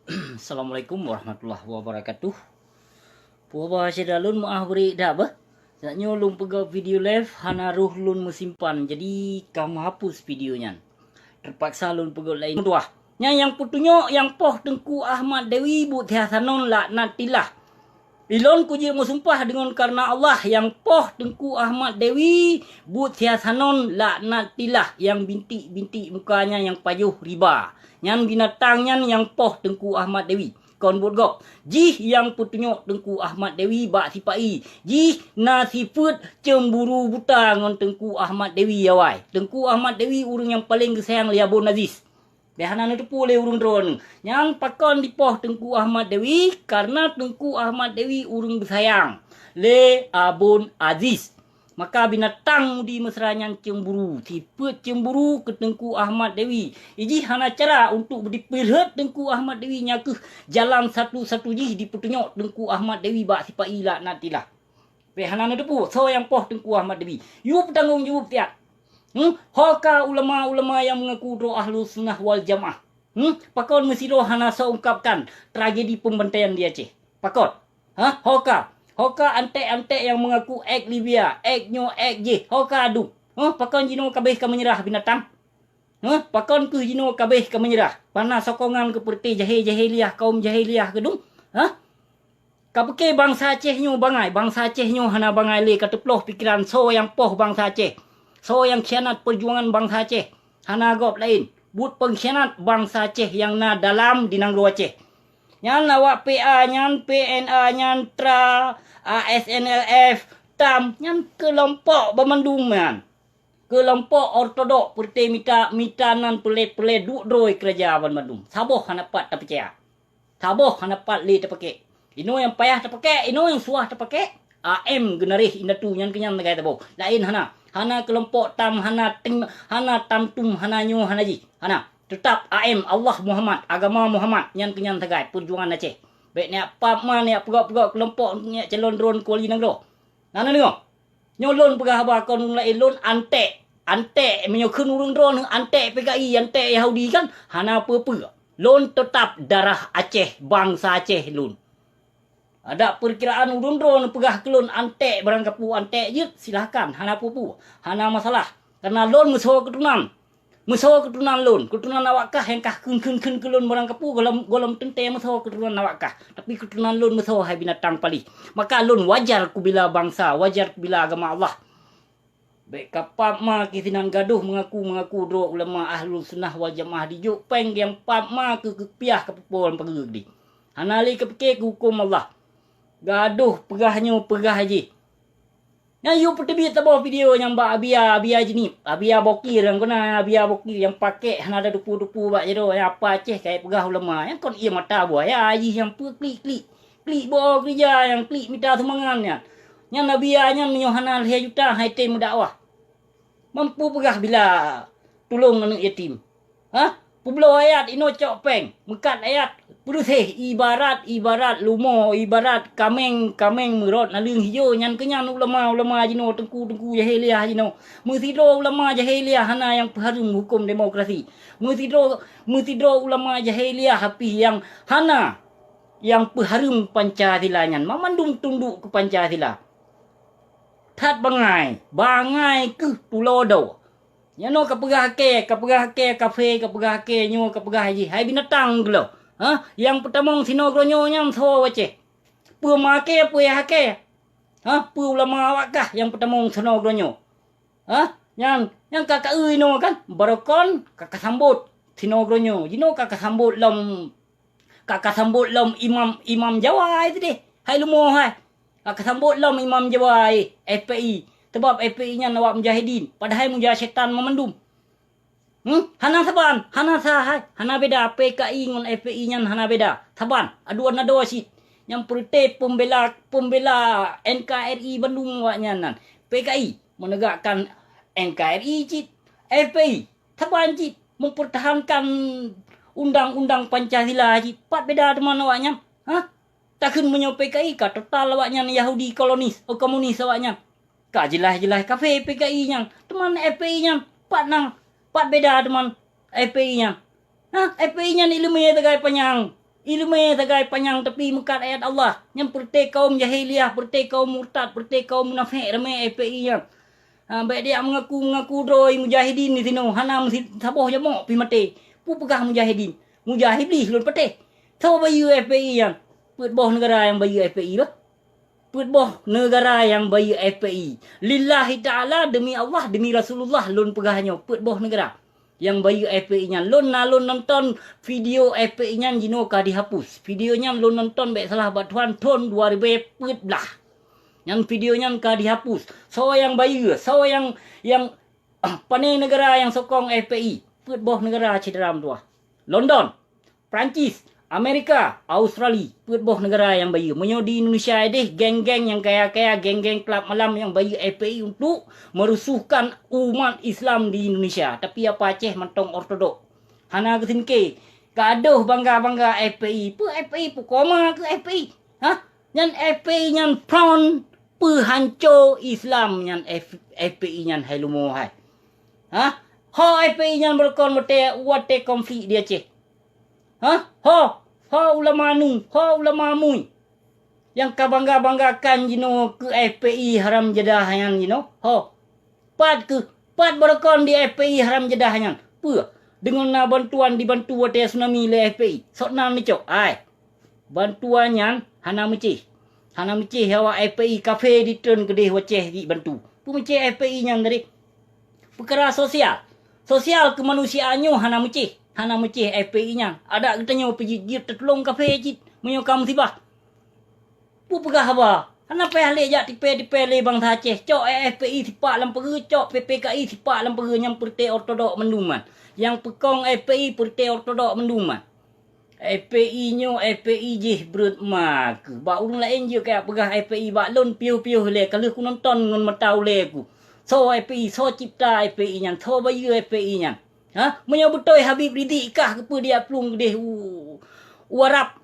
Assalamualaikum warahmatullahi wabarakatuh. Puaba sedalun maah beri dah bah. Saknyo lung pega video live hana ruh lun musimpan. Jadi kamu hapus videonya. Terpaksa lun pega lain tuah. Nya yang putunyo yang poh Tengku Ahmad Dewi bu tiasanon laknatilah. Ilon kuji musumpah dengan karena Allah yang poh Tengku Ahmad Dewi bu tiasanon laknatilah yang bintik-bintik mukanya yang payuh riba. Yang binatangnya yang poh Tengku Ahmad Dewi. Kon buat gok. Jih yang putunyok Tengku Ahmad Dewi bak sipai. Jih na sifut cemburu buta ngon Tengku Ahmad Dewi yawai. Tengku Ahmad Dewi urang yang paling kesayang liabon Aziz. Behana tu pulih urang drone. Yang pakon di poh Tengku Ahmad Dewi karena Tengku Ahmad Dewi urang bersayang. Le Abon Aziz. Maka binatang di mesranya cemburu. Tipe cemburu ke Tengku Ahmad Dewi. Iji hana cara untuk dipirhat Tengku Ahmad Dewi nyakuh jalan satu-satu jih dipetunyok Tengku Ahmad Dewi bak sipai laknatilah. Behana tu pu so yang poh Tengku Ahmad Dewi. You bertanggung jawab tiap. Hoka ulama-ulama yang mengaku roh Ahlus Sunnah wal Jamaah. Pakon mesti roh hana so ungkapkan tragedi pembantaian di Aceh. Pakon. Hoka antek-antek yang mengaku ek Libya, ek nyo, ek je. Hoka adu. Pakon jino kabeh ka menyerah binatang. Pakon ku jino kabeh ka menyerah. Pana sokongan ke perti jahiliah, kaum jahiliah gedung. Kapake bangsa Aceh nyo bangai. Bangsa Aceh nyo hana bangai le kateploh pikiran so yang poh bangsa Aceh. So yang khianat perjuangan bangsa Aceh. Hana gop lain. But pengkhianat bangsa Aceh yang na dalam di Nanggro Aceh. Nyan awak PA, nyan PNA, nyan TRA, ASNLF, TAM, nyan kelompok bermandum man. Kelompok ortodok perti mitanan pelet-pelet duk droi kerja bermandum. Saboh hanapat tak percaya. Saboh hanapat li tak pakai. Ino yang payah tak pakai, ino yang suah tak pakai. AM generis indatu nyan kenyan negai tabo. Lain hana. Hana kelompok TAM, hana tamtum, hana nyu, hana ji. Hana. Tetap AM Allah Muhammad, agama Muhammad yang kenyan tagai perjuangan Aceh. Baik ni apa man ni pegak-pegak kelompok ni calon drone kuali nangro. Nana dengar. Nyolon pegah ba kon lain lon antek menyokun urang drone antek PKI antek Yahudi kan hana apa-apa. Lon tetap darah Aceh, bangsa Aceh lon. Ada perkiraan urang drone pegah kelon antek barang kapu antek je silahkan hana apa-apa. Hana masalah. Karena lon musuh keturunan. Musuh keturunan lon. Keturunan awakkah yang kah kun kelon barang kapu golom tente musuh keturunan awakkah. Tapi keturunan lon musuh hai binatang pali. Maka lon wajar ku bila bangsa, wajar ku bila agama Allah. Baik kapap ma kisinan gaduh mengaku do ulama Ahlus Sunnah wal Jamaah di Jopeng yang pap ma ke kepiah ke pepon pegeg di. Hanali kepeke hukum Allah. Gaduh pegahnya haji. Nah, you pertebit tabah video yang bak Abia jenis. Abia bokir yang kena Abia bokir yang pakai hana ada dupu-dupu bak jero yang apa Aceh kayak pegah ulama. Yang kon ia mata buah ya haji yang klik bawa kerja yang klik minta semangatnya. Yang Nabianya menyohana 2 juta hai tim dakwah. Mampu pegah bila tolong anak yatim. Publo ayat ino cok peng. Mekat ayat purusih ibarat lumo, ibarat kameng merot naling hijau nyan kenyan ulama jino tengku jahiliah jino. Musidro ulama jahiliah hana yang pengharum hukum demokrasi. Musidro ulama jahiliah api yang hana yang pengharum Pancasila nyan. Mamandung tunduk ke Pancasila. Tat bangai ke pulau do. Nyano kapegah ke kafe kapegah ke nyo kapegah haji. Hai binatang gelo. Yang pertama sino gronyo nyam so wace. Pu make pu hake. Pu ulama awakkah yang pertama sino gronyo. Yang kakak no kan barokon kakak sambut sino gronyo. Jino kakak sambut lom imam Jawa itu deh. Hai lumo hai. Kakak sambut lom imam Jawa FPI. Sebab FPI-nya nawak mujahidin. Padahal mujahid setan memendum. Hana saban. Hana sahai. Hana beda. PKI dengan FPI-nya hana beda. Saban. Aduan ada wasit. Yang perti pembela NKRI Bandung waknya nan. PKI menegakkan NKRI cit. FPI. Saban cit. Mempertahankan undang-undang Pancasila cit. Pat beda teman awaknya. Takkan menyo PKI kah total awaknya Yahudi komunis awaknya. Kak jelas kafe PKI nya teman FPI nya pat beda teman FPI nya FPI nya ilmu ya tegai penyang Ilmu tagai panjang tepi mekat ayat Allah. Yang perti kaum jahiliyah, perti kaum murtad, perti kaum munafik ramai FPI yang. Baik dia mengaku droi mujahidin ni sini. Hana mesti saboh jamok pi mati. Pu pegah mujahidin. Mujahidin lun peti. Tahu bayu FPI yang. Put boh negara yang bayu FPI bah. Put boh negara yang bayu FPI. Lillahi ta'ala demi Allah, demi Rasulullah lun pegahnya. Put boh negara yang bayu FPI-nya. Lun nonton video FPI-nya jino ka dihapus. Videonya lun nonton baik salah batuan tahun 2014. Yang videonya ka dihapus. So yang bayu, so yang paning negara yang sokong FPI. Put boh negara cederam tua. London, Perancis, Amerika, Australia, put boh negara yang bayu. Menyo di Indonesia deh geng-geng yang kaya-kaya, geng-geng kelab malam yang bayu FPI untuk merusuhkan umat Islam di Indonesia. Tapi apa Aceh mentong ortodok. Hana kesin ke, gaduh bangga-bangga FPI. Pu FPI pu koma ke FPI. Ha? Yang FPI yang prawn pehancur Islam yang FPI yang helumo hai. Ha? Ho FPI yang berkon mete wate konflik dia Aceh. Ha? Ho ulama nu, ho ulama mui. Yang kabangga-banggakan jino ke FPI haram jedah yang jino. Ho. Pat berkon di FPI haram jedah yang. Pu. Dengan bantuan dibantu wate tsunami le FPI. Sok na ni cok. Ai. Bantuan yang hana mecih. Hana mecih hawa FPI kafe di turn kedeh waceh di bantu. Pu mecih FPI yang dari perkara sosial. Sosial kemanusiaannya hana mecih. Hana mecih FPI-nya. Ada katanya pergi dia tertolong kafe cit. Menyokam musibah. Pu pegah apa? Hana payah le jak tipe le bangsa Aceh. Cok FPI sipak lam pergi. Cok PPKI sipak lam pergi. Yang perti ortodok menduman. Yang pekong FPI perti ortodok menduman. FPI-nya FPI je berut mak. Bak urung lain je kayak pegah FPI. Bak lon piuh-piuh le. Kalau aku nonton dengan matau le aku. So FPI. So cipta FPI-nya. So bayu FPI-nya. Ha? Menyebutoi Habib Rizik kah kepa dia pelung deh Arab.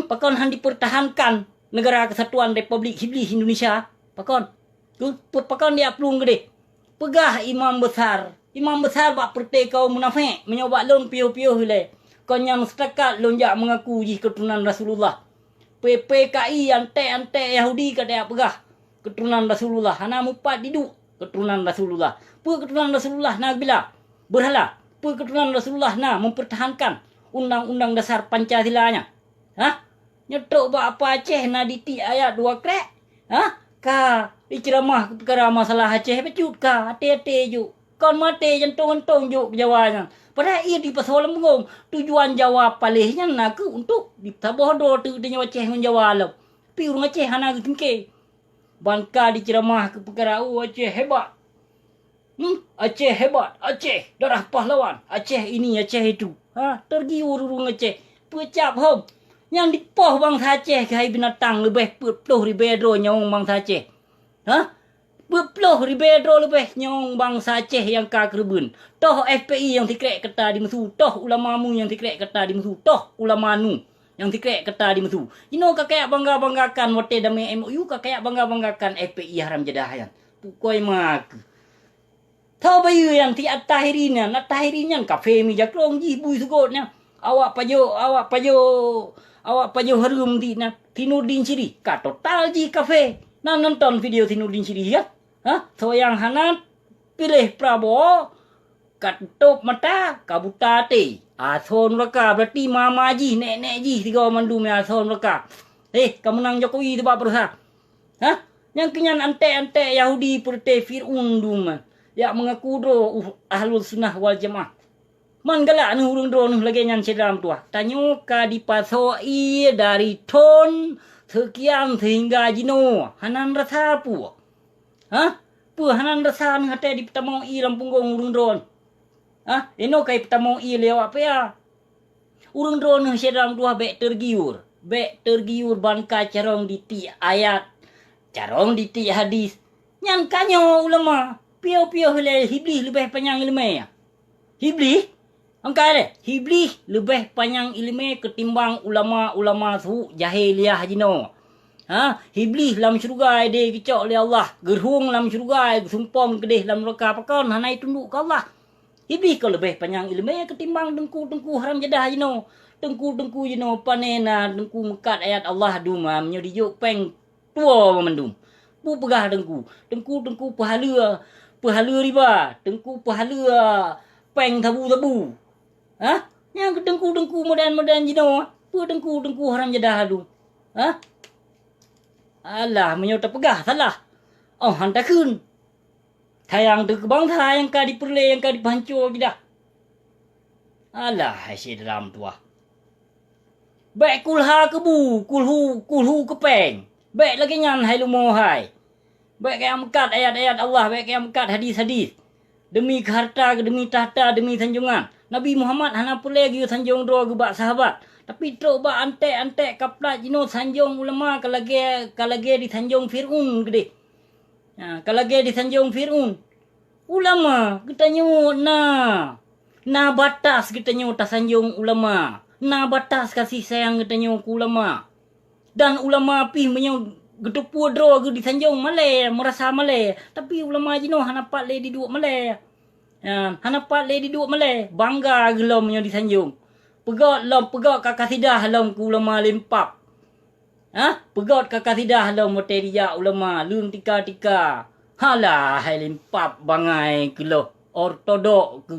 Pakon han dipertahankan negara kesatuan Republik Hiblis Indonesia. Pakon. Pakon dia pelung deh. Pegah imam besar. Imam besar bak perti kaum munafik menyobat lon piuh-piuh le. Kon yang setakat lonjak mengaku ji keturunan Rasulullah. PPKI ante Yahudi kata dia pegah keturunan Rasulullah. Hana mupat diduk keturunan Rasulullah. Pu keturunan Rasulullah nak bila berhala. Pu keturunan Rasulullah nak mempertahankan undang-undang dasar Pancasilanya. Ha? Nyetok buat apa Aceh nak diti ayat 2 krek? Ha? Ka diceramah perkara masalah Aceh pecut ka hati-hati juk. Kon mati jentong-jentong juk jawabnya. Padahal ia di pasal mengong tujuan jawab palihnya nak ke untuk ditaboh do tu dia Aceh menjawab lo. Pi urang Aceh hana ke. Bangka diceramah ke perkara Aceh hebat. Aceh hebat, Aceh darah pahlawan, Aceh ini, Aceh itu. Ha, tergiur urung Aceh. Pecap hom. Yang dipoh bangsa Aceh ke hai binatang lebih puluh ribu nyong bangsa Aceh. Ha? Puluh ribu lebih nyong bangsa Aceh yang ka kerbun. Toh FPI yang dikrek kata di mesu, toh ulama mu yang dikrek kata di mesu, toh ulama nu yang dikrek kata di mesu. Ino kakek bangga-banggakan wate damai MOU, kakek bangga-banggakan FPI haram jedah yang. Pukoi mak. Tahu bayu yang ti atahirinya, natahirinya kafe mi jakrong ji bui sugotnya. Awak pajo harum di na Tinurdin Siri. Ka total ji kafe. Nah nonton video Tinurdin Siri ya. Ha? So yang hana pilih Prabowo katup mata kabuta te. Ason mereka berarti mama ji, nenek ji tiga mandu me ason mereka. Kamu nang Jokowi sebab berusaha. Ha? Yang kenyan ante Yahudi perte Fir'un duma. Ya mengaku do ahlul sunnah wal jamaah. Man galak nu urung do nu lagi nyan sedam tua. Tanyo ka dipasoi dari ton sekian sehingga jino. Hanan rasa pu. Ha? Pu hanan rasa nu hate di petamong i Lampung Gong urung do. Ha? Eno kai petamong i lewat apa ya? Urung do nu sedam tua bek tergiur. Bek tergiur bangka carong diti ayat. Carong diti hadis. Nyan kanyo ulama. Piau-piau le Hiblis lebih panjang ilmu ya. Hiblis? Angka le. Hiblis lebih panjang ilmu ketimbang ulama-ulama su jahiliyah jino. Ha? Hiblis lam syurga de kicok oleh Allah. Gerhung lam syurga sumpom kedeh lam neraka pakon hanai tunduk ke Allah. Hiblis kau lebih panjang ilmu ketimbang dengku haram jedah jino. Tengku panena tengku mekat ayat Allah duma menyo dijuk peng tua memendum. Bu pegah tengku pahala riba, tengku pahala peng tabu. Ha? Yang tengku modan jino. Pu tengku haram jadah adu. Ha? Alah menyo terpegah salah. Oh hantar kun. Tayang tu kebang yang ka diperle yang ka dipancur kita. Alah si dalam tua. Baik kulha kebu, kulhu kepeng. Baik lagi nyan hai lumo hai. Baik yang mekat ayat-ayat Allah, baik yang mekat hadis-hadis. Demi harta, demi tahta, demi sanjungan. Nabi Muhammad hana perle lagi sanjung dua gebak sahabat. Tapi truk ba antek kaplat jino sanjung ulama kalage di sanjung Fir'un gede. Ha, kalage di sanjung Fir'un. Ulama kita nyu na batas kita nyu tasanjung ulama. Na batas kasih sayang kita nyu ku ulama. Dan ulama pi menyu gedepu dro ge di sanjung male merasa male. Tapi ulama jino hanapat le di dua male. Hanapat le di dua male. Bangga gelom menyu di sanjung. Pegot kakasidah lom ku ulama lempap. Ha? Pegot kakasidah lom moteria ulama lun tika. Halah hai lempap bangai ke lo ortodok ke.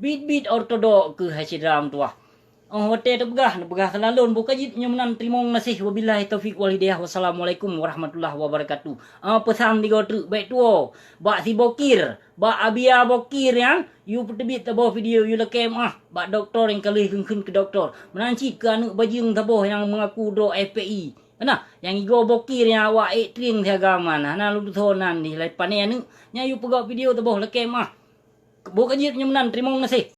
Bit ortodok ke hasiram tuah. Oh hotel terpegah selalu buka jit nyomenan terima kasih wabillahi taufik wal hidayah wassalamualaikum warahmatullahi wabarakatuh. Pesan tiga truk baik tuo. Bak si bokir, bak abia bokir yang you petebit taboh video you lekem bak doktor yang kali kun ke doktor. Menanci ke anak bajing taboh yang mengaku do FPI. Mana yang igo bokir yang awak tring agama nah lu thonan ni lai panen nya you pegak video taboh lekem buka jit nyomenan terima kasih.